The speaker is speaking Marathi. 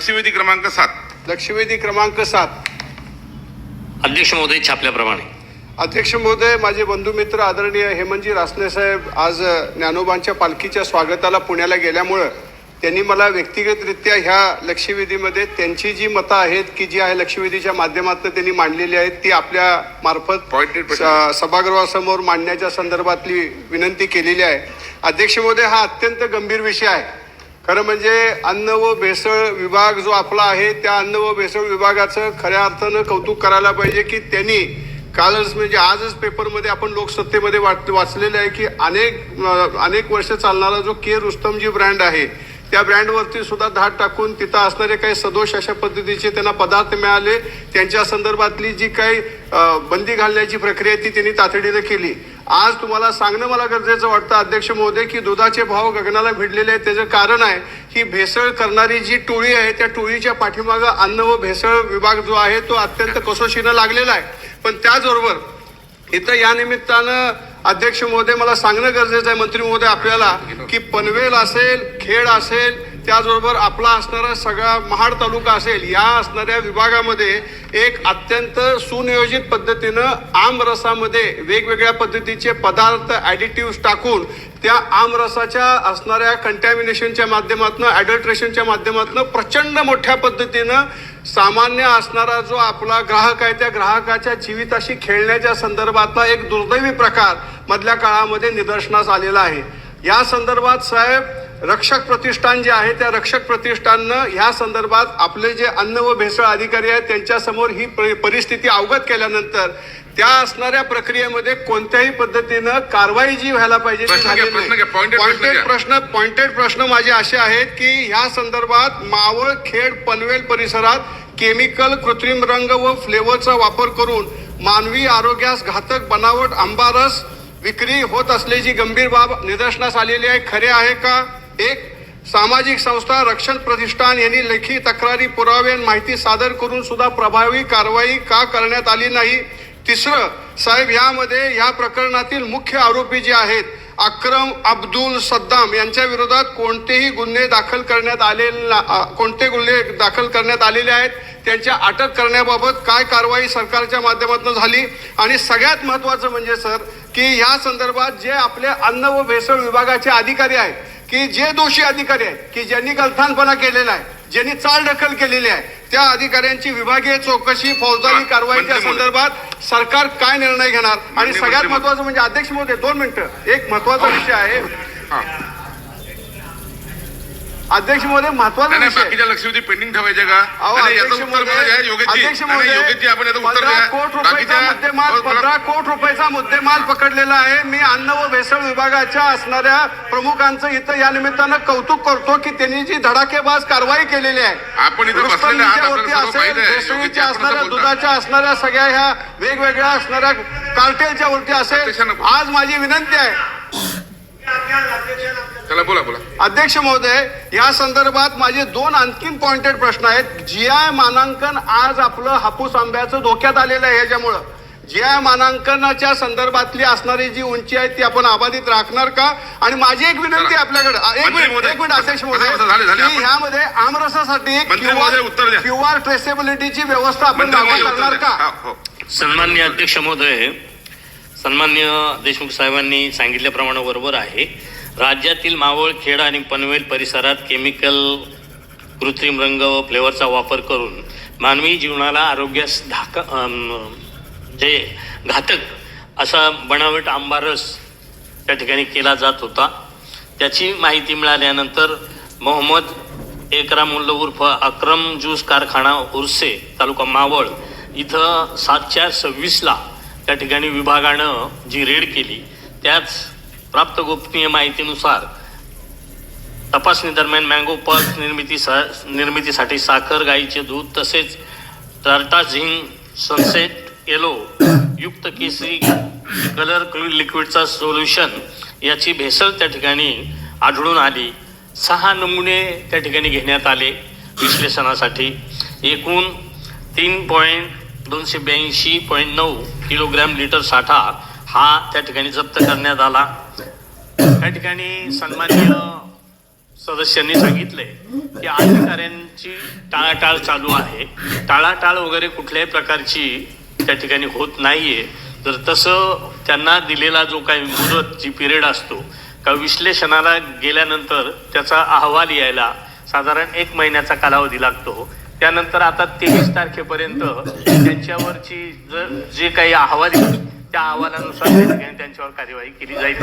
लक्षवेधी क्रमांक 7. लक्षवेधी क्रमांक 7. अध्यक्ष महोदय छापल्याप्रमाणे. अध्यक्ष महोदय, माझे बंधुमित्र आदरणीय हेमंतजी रासने साहेब आज ज्ञानोबांच्या पालखीच्या स्वागताला पुण्याला गेल्यामुळं त्यांनी मला व्यक्तिगतरित्या ह्या लक्षवेधीमध्ये त्यांची जी मतं आहेत की जी आहे लक्षवेधीच्या माध्यमातून त्यांनी मांडलेली आहेत ती आपल्या मार्फत सभागृहासमोर मांडण्याच्या संदर्भातली विनंती केलेली आहे. अध्यक्ष महोदय, हा अत्यंत गंभीर विषय आहे. खरं म्हणजे अन्न व भेसळ विभाग जो आपला आहे त्या अन्न व भेसळ विभागाचं खऱ्या अर्थानं कौतुक करायला पाहिजे की त्यांनी कालच म्हणजे आजच पेपरमध्ये आपण लोकसत्तेमध्ये वाचलेलं आहे की अनेक वर्ष चालणारा जो के रुस्तमजी ब्रँड आहे त्या ब्रँडवरती सुद्धा धाड टाकून तिथं असणारे काही सदोष अशा पद्धतीचे त्यांना पदार्थ मिळाले. त्यांच्या संदर्भातली जी काही बंदी घालण्याची प्रक्रिया ती त्यांनी तातडीनं केली. आज तुम्हाला सांगणं मला गरजेचं वाटतं अध्यक्ष महोदय की दुधाचे भाव गगनाला भिडलेले आहेत. त्याचं कारण आहे की भेसळ करणारी जी टोळी आहे त्या टोळीच्या पाठीमागं अन्न व भेसळ विभाग जो आहे तो अत्यंत कसोशीनं लागलेला आहे. पण त्याचबरोबर इथं या निमित्तानं अध्यक्ष महोदय मला सांगणं गरजेचं आहे मंत्री महोदय आपल्याला की पनवेल असेल, खेड असेल, त्याचबरोबर आपला असणारा सगळा महाड तालुका असेल, या असणाऱ्या विभागामध्ये एक अत्यंत सुनियोजित पद्धतीनं आमरसामध्ये वेगवेगळ्या पद्धतीचे पदार्थ ॲडिटिव्स टाकून त्या आमरसाच्या असणाऱ्या कंटॅमिनेशनच्या माध्यमातून ॲडल्ट्रेशनच्या माध्यमातून प्रचंड मोठ्या पद्धतीनं सामान्य असणारा जो आपला ग्राहक आहे त्या ग्राहकाच्या जीविताशी खेळण्याच्या संदर्भातला एक दुर्दैवी प्रकार मधल्या काळामध्ये निदर्शनास आलेला आहे. या संदर्भात साहेब रक्षक प्रतिष्ठान जे आहे त्या रक्षक प्रतिष्ठाननं ह्या संदर्भात आपले जे अन्न व भेसळ अधिकारी आहेत त्यांच्यासमोर ही परिस्थिती अवगत केल्यानंतर त्या असणाऱ्या प्रक्रियेमध्ये कोणत्याही पद्धतीनं कारवाई जी व्हायला पाहिजे पॉइंटेड प्रश्न माझे असे आहेत की ह्या संदर्भात मावळ, खेड, पनवेल परिसरात केमिकल, कृत्रिम रंग व फ्लेवरचा वापर करून मानवी आरोग्यास घातक बनावट आंबारस विक्री होत असल्याची गंभीर बाब निदर्शनास आलेली आहे. खरे आहे का? एक, सामाजिक संस्था रक्षण प्रतिष्ठान यांनी लेखी तक्रारी, पुरावे, माहिती सादर करून सुद्धा प्रभावी कारवाई का करण्यात आली नाही? तिसरं साहेब, यामध्ये या प्रकरणातील मुख्य आरोपी जे आहेत अक्रम अब्दुल सद्दाम यांच्या विरोधात कोणते गुन्हे दाखल करण्यात आलेले आहेत? त्यांच्या अटक करण्याबाबत काय कारवाई सरकारच्या माध्यमातून झाली? आणि सगळ्यात महत्त्वाचं म्हणजे सर की या संदर्भात जे आपले अन्न व भेसळ विभागाचे अधिकारी आहेत की जे दोषी अधिकारी आहेत की ज्यांनी गलथानपणा केलेला आहे, ज्यांनी चालढकल केलेली आहे, त्या अधिकाऱ्यांची विभागीय चौकशी, फौजदारी कारवाईच्या संदर्भात सरकार काय निर्णय घेणार? आणि सगळ्यात महत्वाचं म्हणजे अध्यक्ष महोदय 2 मिनिटं, एक महत्वाचा विषय आहे अध्यक्ष महोदय, महत्वाचा विषय. बाकीच्या लक्षवेधी पेंडिंग ठेवायचे का? अध्यक्ष महोदय 15 कोटी रुपयाचा मुद्देमाल पकडलेला आहे. मी अन्न व भेसळ विभागाच्या असणाऱ्या प्रमुखांचं इथं या निमित्तानं कौतुक करतो की त्यांनी जी धडाकेबाज कारवाई केलेली आहे. आपण इथं भेसळीच्या असणाऱ्या दुधाच्या असणाऱ्या सगळ्या ह्या वेगवेगळ्या असणाऱ्या कार्टेलच्या वरती असेल. आज माझी विनंती आहे अध्यक्ष महोदय, या संदर्भात माझे 2 आणखीन पॉइंटेड प्रश्न आहेत. GI मानांकन आज आपलं हापूस आंब्याचं धोक्यात आलेलं आहे. ह्याच्यामुळं GI मानांकनाच्या संदर्भातली असणारी जी उंची आहे ती आपण अबाधित राखणार का? आणि माझी एक विनंती आपल्याकडे एक मिनिट अध्यक्ष महोदय, ह्यामध्ये आमरसासाठी QR ट्रेसेबिलिटीची व्यवस्था आपण लागू करणार का? सन्माननीय अध्यक्ष महोदय, सन्माननीय देशमुख साहेबांनी सांगितल्याप्रमाणे बरोबर आहे. राज्यातील मावळ, खेड आणि पनवेल परिसरात केमिकल, कृत्रिम रंग व फ्लेवरचा वापर करून मानवी जीवनाला आरोग्यास घातक असा बनावट आंबारस त्या ठिकाणी केला जात होता. त्याची माहिती मिळाल्यानंतर मोहम्मद एकरामुल्ला उर्फ अक्रम ज्यूस कारखाना उर्से तालुका मावळ इथं 7/4/26 त्या ठिकाणी विभागानं जी रेड केली त्याच प्राप्त गोपनीय माहितीनुसार तपासणी दरम्यान मँगो पल्प निर्मितीसाठी साखर, गाईचे दूध तसेच टार्टाझिन सनसेट येलो युक्त केसरी कलर लिक्विडचा सोल्युशन याची भेसळ त्या ठिकाणी आढळून आली. 6 नमुने त्या ठिकाणी घेण्यात आले विश्लेषणासाठी. एकूण 3.282.9 किलोग्रॅम लिटर साठा हा त्या ठिकाणी जप्त करण्यात आला. त्या ठिकाणी सन्माननीय सदस्यांनी सांगितलंय की अधिकाऱ्यांची टाळाटाळ चालू आहे. टाळाटाळ वगैरे कुठल्याही प्रकारची त्या ठिकाणी होत नाहीये. जर तसं त्यांना दिलेला जो काही मुदत जी पिरियड असतो का विश्लेषणाला गेल्यानंतर त्याचा अहवाल यायला साधारण 1 महिन्याचा कालावधी लागतो. त्यानंतर आता 23 तारखेपर्यंत त्यांच्यावरची जे काही अहवाल येईल त्या अहवालानुसार त्या ठिकाणी त्यांच्यावर कार्यवाही केली जाईल.